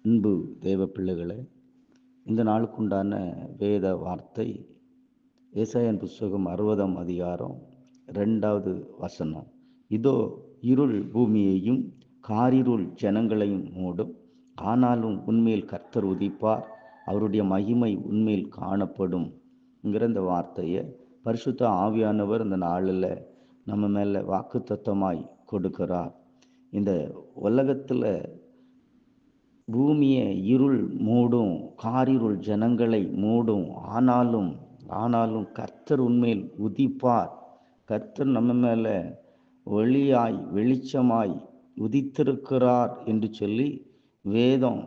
அன்பு தேவ பிள்ளைகளே, இந்த நாளுக்குண்டான வேத வார்த்தை ஏசாயாவின் புஸ்தகம் 60ஆம் அதிகாரம் 2வது வசனம். இதோ இருள் பூமியையும் காரிருள் ஜனங்களையும் மூடும், ஆனாலும் உன்மேல் கர்த்தர் உதிப்பார், அவருடைய மகிமை உன்மேல் காணப்படும் இந்த வார்த்தையை பரிசுத்த ஆவியானவர் இந்த நாளில் நம்ம மேலே வாக்குத்தத்தமாய் கொடுக்கிறார். இந்த உலகத்தில் பூமியை இருள் மூடும், காரிருள் ஜனங்களை மூடும், ஆனாலும் கர்த்தர் உன்மேல் உதிப்பார். கர்த்தர் நம்ம மேலே வெளிச்சமாய் உதித்திருக்கிறார் என்று சொல்லி வேதம்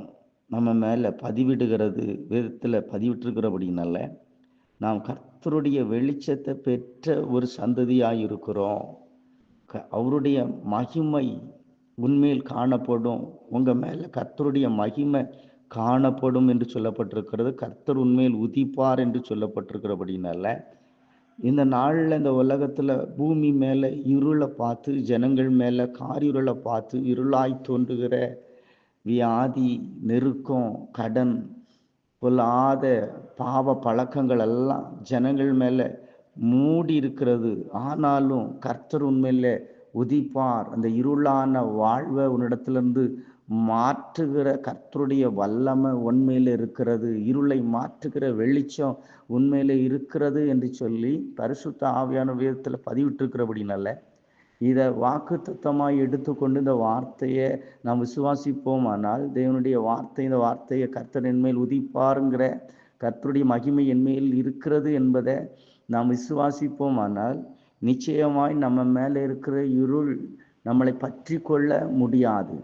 நம்ம மேலே பதிவிடுகிறது. வேதத்தில் பதிவிட்டிருக்கிறபடினால நாம் கர்த்தருடைய வெளிச்சத்தை பெற்ற ஒரு சந்ததியாக இருக்கிறோம். அவருடைய மகிமை உன்மேல் காணப்படும், உங்கள் மேலே கர்த்தருடைய மகிமை காணப்படும் என்று சொல்லப்பட்டிருக்கிறது. கர்த்தர் உன்மேல் உதிப்பார் என்று சொல்லப்பட்டிருக்கிறபடினால இந்த நாளில் இந்த உலகத்தில் பூமி மேலே இருளை பார்த்து, ஜனங்கள் மேலே காரிருளை பார்த்து இருளாய் தோன்றுகிற வியாதி, நெருக்கம், கடன், பொல்லாத பாவ பழக்கங்கள் எல்லாம் ஜனங்கள் மேலே மூடி இருக்கிறது. ஆனாலும் கர்த்தர் உண்மையிலே உதிப்பார். அந்த இருளான வாழ்வை உன்னிடத்திலிருந்து மாற்றுகிற கர்த்தருடைய வல்லமை உண்மையில் இருக்கிறது. இருளை மாற்றுகிற வெளிச்சம் உண்மையிலே இருக்கிறது என்று சொல்லி பரிசுத்த ஆவியான வேதத்தில் பதிவிட்டிருக்கிறபடினால இதை வாக்குத்தத்தமாய் எடுத்துக்கொண்டு இந்த வார்த்தையை நாம் விசுவாசிப்போமானால், தேவனுடைய வார்த்தை, இந்த வார்த்தையை கர்த்தர் என்மேல் உதிப்பாருங்கிற கர்த்தருடைய மகிமை என்மேல் இருக்கிறது என்பதை நாம் விசுவாசிப்போமானால், நிச்சயமாய் நம்ம மேலே இருக்கிற இருள் நம்மளை பற்றி கொள்ள முடியாது.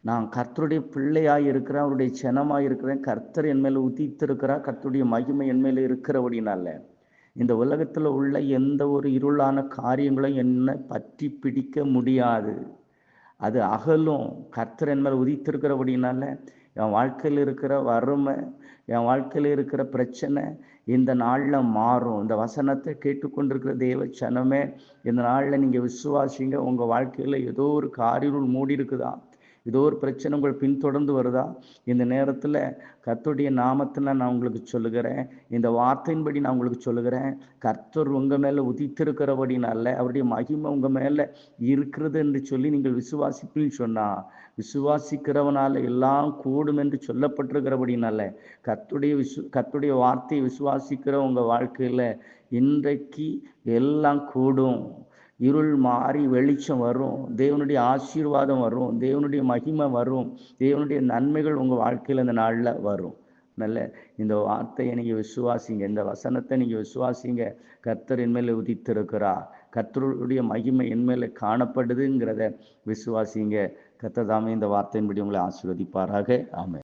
நான் கர்த்தருடைய பிள்ளையாய் இருக்கிறேன், அவருடைய ஜனமாய் இருக்கிறேன், கர்த்தர் என்மேல் உதித்திருக்கிறார், கர்த்தருடைய மகிமை என்மேல் இருக்கிறபடினால இந்த உலகத்தில் உள்ள எந்த ஒரு இருளான காரியங்களும் என்னை பற்றி பிடிக்க முடியாது. அது அகலும். கர்த்தர் என் மேல் உதித்திருக்கிறபடினால என் வாழ்க்கையில் இருக்கிற வறுமை, என் வாழ்க்கையில் இருக்கிற பிரச்சனை இந்த நாளில் மாறும். இந்த வசனத்தை கேட்டுக்கொண்டிருக்கிற தேவ ஜனமே, இந்த நாளில் நீங்கள் விசுவாசிங்க. உங்கள் வாழ்க்கையில் ஏதோ ஒரு காரிருள் மூடி இருக்குதா, ஏதோ ஒரு பிரச்சனை உங்கள் பின்தொடர்ந்து வருதா, இந்த நேரத்தில் கர்த்தருடைய நாமத்தில் நான் உங்களுக்கு சொல்லுகிறேன், இந்த வார்த்தையின்படி நான் உங்களுக்கு சொல்லுகிறேன், கர்த்தர் உங்கள் மேலே உதித்திருக்கிறபடினால அவருடைய மகிமை உங்கள் மேலே இருக்கிறது என்று சொல்லி நீங்கள் விசுவாசிப்பின்னு சொன்னால், விசுவாசிக்கிறவனால எல்லாம் கூடும் என்று சொல்லப்பட்டிருக்கிறபடினால கர்த்தருடைய வார்த்தையை விசுவாசிக்கிற உங்கள் வாழ்க்கையில் இன்றைக்கு எல்லாம் கூடும். இருள் மாறி வெளிச்சம் வரும், தேவனுடைய ஆசீர்வாதம் வரும், தேவனுடைய மகிமை வரும், தேவனுடைய நன்மைகள் உங்கள் வாழ்க்கையில் இந்த நாளில் வரும். நல்ல இந்த வார்த்தையை நீங்கள் விசுவாசிங்க, இந்த வசனத்தை நீங்கள் விசுவாசிங்க. கர்த்தர் என்மேலே உதித்திருக்கிறார், கர்த்தருடைய மகிமை என்மேலே காணப்படுதுங்கிறத விசுவாசிங்க. கர்த்தர் தாமே இந்த வார்த்தையின்படி உங்களை ஆசீர்வதிப்பாராக. ஆமென்.